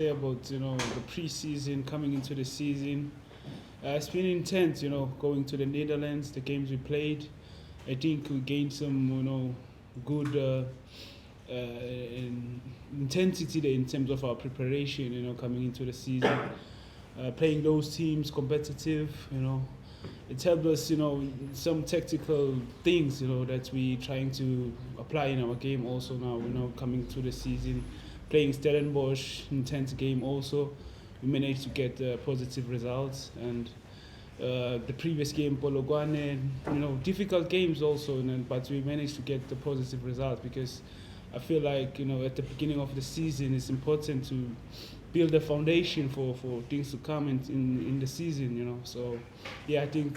About the pre-season coming into the season. It's been intense, going to the Netherlands, the games we played. I think we gained some, good intensity there in terms of our preparation, coming into the season. Playing those teams competitive, it helped us, some tactical things, that we trying to apply in our game also now, coming to the season. Playing Stellenbosch, intense game also. We managed to get positive results. And the previous game, Polokwane, difficult games also, but we managed to get the positive results because I feel like, at the beginning of the season, it's important to build a foundation for things to come in the season, So, yeah, I think,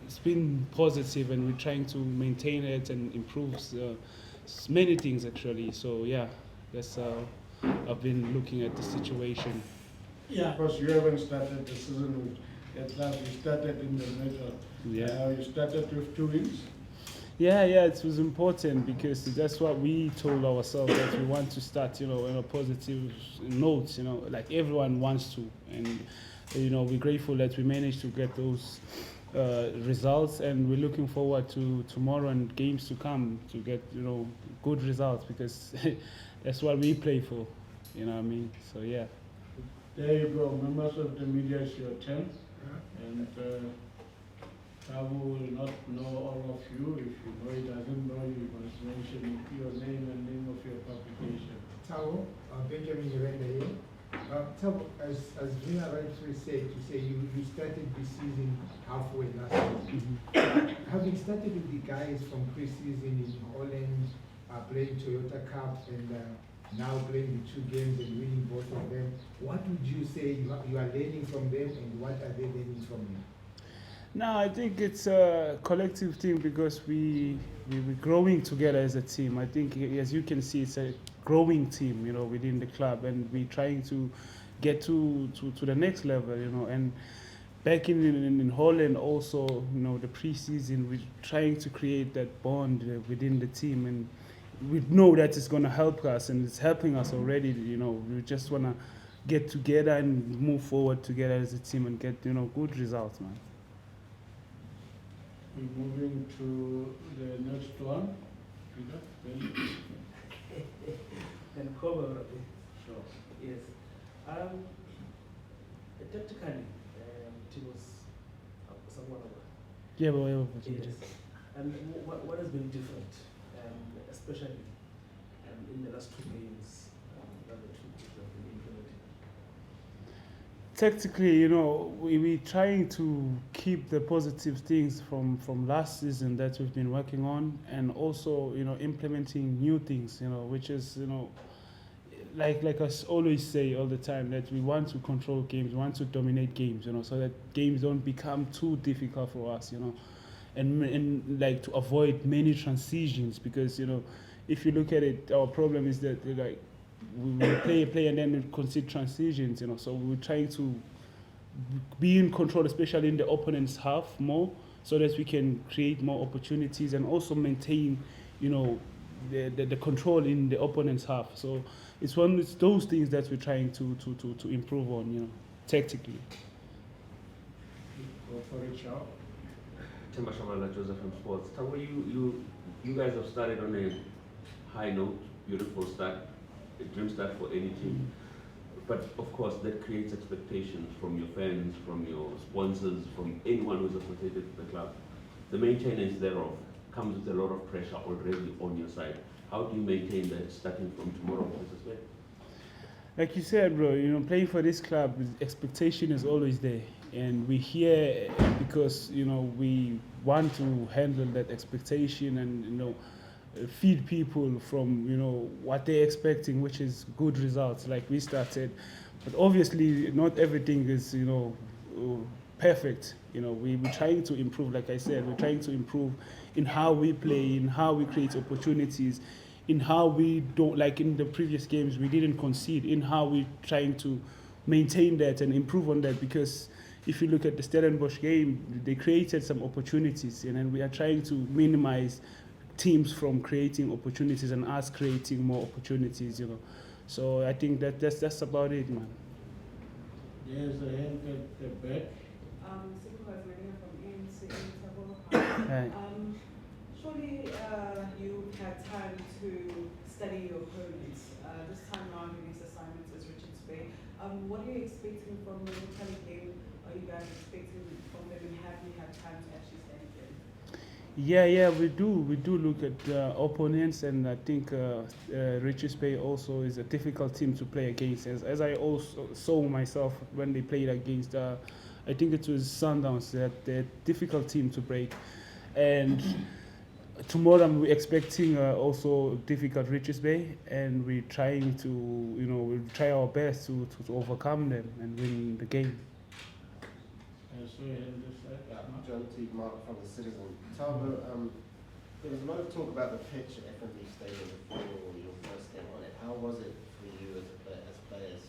it's been positive and we're trying to maintain it and improve many things actually. So, yeah, that's how I've been looking at the situation. Yeah. Because you haven't started the season at last. You started in the middle. Yeah. You started with 2 wins. Yeah, it was important because that's what we told ourselves that we want to start, on a positive note, like everyone wants to. And, we're grateful that we managed to get those results, and we're looking forward to tomorrow and games to come to get, good results because that's what we play for, you know what I mean? So, yeah. There you go. Members of the media, it's your turn. And Thabo will not know all of you. If you know he doesn't know you, must mention your name and name of your publication. Thabo, Benjamin Yirenda here. Thabo, as Vina rightly said, you started this season halfway last season. Having started with the guys from pre-season in Holland, playing Toyota Cup and now playing the 2 games and winning both of them, what would you say you are learning from them and what are they learning from you? No, I think it's a collective thing because we're growing together as a team. I think, as you can see, it's a growing team, within the club, and we're trying to get to the next level, And back in Holland, also, the pre-season, we're trying to create that bond within the team, and we know that it's going to help us, and it's helping us already. We just want to get together and move forward together as a team and get good results, man. We're moving to the next one. Peter, And cover sure. yes. Tactically, it was somewhat of Yeah, but yes. And what has been different, especially in the last 2 games, that the 2 teams have been implementing? tactically, we're trying to keep the positive things from last season that we've been working on, and also, implementing new things, which is, like I always say all the time, that we want to control games, we want to dominate games, so that games don't become too difficult for us, and like to avoid many transitions because, if you look at it, our problem is that like we play and then we concede transitions, so we're trying to be in control, especially in the opponent's half more, so that we can create more opportunities and also maintain, the control in the opponent's half. So it's those things that we're trying to improve on, tactically. Go for it, Shao. Timba Shabala, Joseph from Sports. Thabo, you guys have started on a high note, beautiful start, a dream start for any team. But of course, that creates expectations from your fans, from your sponsors, from anyone who's associated with the club. The maintenance thereof comes with a lot of pressure already on your side. How do you maintain that starting from tomorrow? Like you said, bro, playing for this club, expectation is always there. And we're here because, we want to handle that expectation and, feed people from, what they're expecting, which is good results like we started. But obviously, not everything is, perfect. We're trying to improve, like I said, we're trying to improve in how we play, in how we create opportunities, in how we don't, like in the previous games, we didn't concede, in how we're trying to maintain that and improve on that, because if you look at the Stellenbosch game, they created some opportunities, and then we are trying to minimize teams from creating opportunities and us creating more opportunities, So I think that's about it, man. There's a hand at the back. Supervisor Marina from ANC in Thabo. Right. Surely you've had time to study your opponents. This time around, your next assignment is Richards Bay. What are you expecting from them? What kind of game are you guys expecting from them, and have you had time to actually study them? Yeah, we do look at opponents, and I think Richards Bay also is a difficult team to play against. As I also saw myself when they played against, I think it was Sundowns, that they're a difficult team to break. And tomorrow we're expecting also difficult Richards Bay, and we're trying to, we'll try our best to overcome them and win the game. So in this side, John T. Mark from the Citizen. Thabo, there was a lot of talk about the pitch at FNB Stadium before your first game on it. How was it for you as players?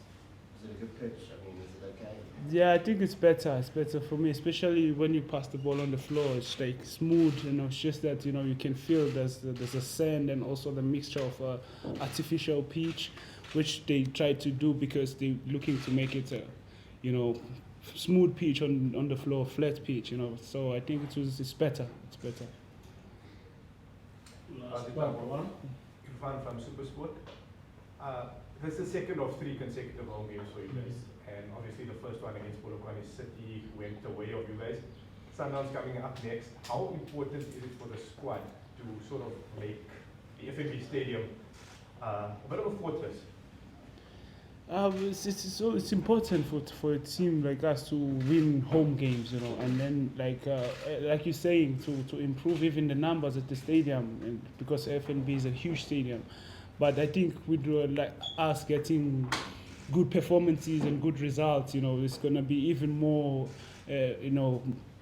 Was it a good pitch? I mean, is it okay? Yeah, I think it's better. It's better for me, especially when you pass the ball on the floor. It's like smooth, It's just that you can feel there's a sand and also the mixture of artificial pitch, which they try to do because they're looking to make it a, smooth pitch on the floor, flat pitch. So I think it's better. It's better. last one. Irfan from Supersport. This is the second of 3 consecutive home games for you guys. And obviously the first one against Polokwane City went the way of you guys. Sundowns coming up next. How important is it for the squad to sort of make the FNB Stadium a bit of a fortress? It's important for a team like us to win home games, and then like you're saying, to improve even the numbers at the stadium, and because FNB is a huge stadium. But I think with like us getting good performances and good results, it's gonna be even more,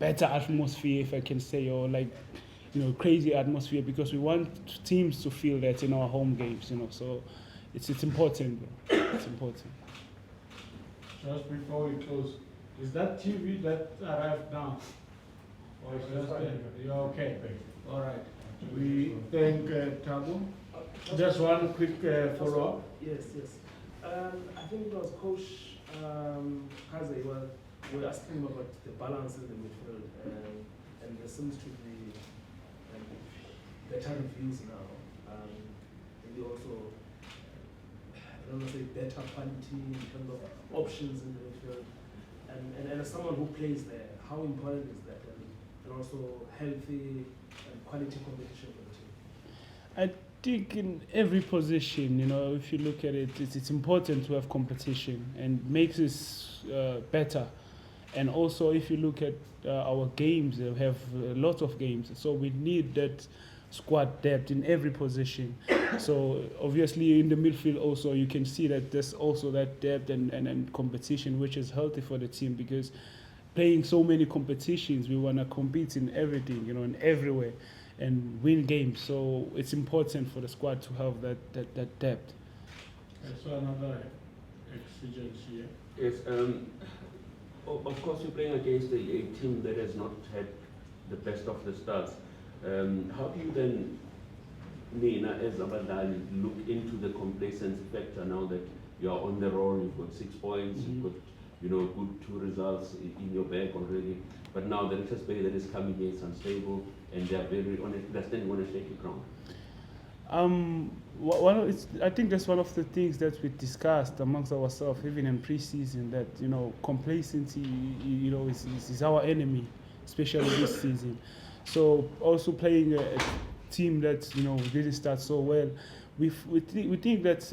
better atmosphere, if I can say, or crazy atmosphere, because we want teams to feel that in our home games, So it's important, bro. It's important. Just before we close, is that TV that arrived now? Or is just there? You're okay? All right. We thank Thabo. Just one quick follow-up. Yes. I think it was Coach Kaizer. We were asking him about the balance in the midfield, and there seems to be better reviews now. Maybe also, I don't want to say better quality in terms of options in the midfield. And as someone who plays there, how important is that? And also healthy and quality competition for the team. I think in every position, if you look at it, it's important to have competition and makes us better. And also, if you look at our games, we have a lot of games, so we need that squad depth in every position. So obviously in the midfield also, you can see that there's also that depth and competition, which is healthy for the team, because playing so many competitions, we want to compete in everything, in everywhere, and win games. So it's important for the squad to have that depth. So another exigency. Yes, of course you're playing against a team that has not had the best of the starts. How do you then, Nina, as Abadali, look into the complacency factor now that you are on the roll? You've got 6 points, you've got good 2 results in your bag already. But now the Richards Bay that is coming here is unstable, and they are they're standing on a shaky ground. I think that's one of the things that we discussed amongst ourselves, even in pre-season, that complacency, is our enemy, especially this season. So also playing a team that didn't start so well, we think that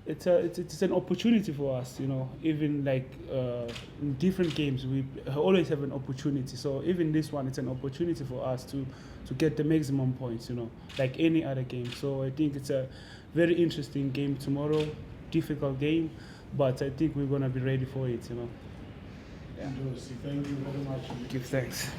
it's an opportunity for us. Even in different games we always have an opportunity. So even this one, it's an opportunity for us to get the maximum points. Like any other game. So I think it's a very interesting game tomorrow, difficult game, but I think we're gonna be ready for it. Yeah. Thank you very much. Give thanks.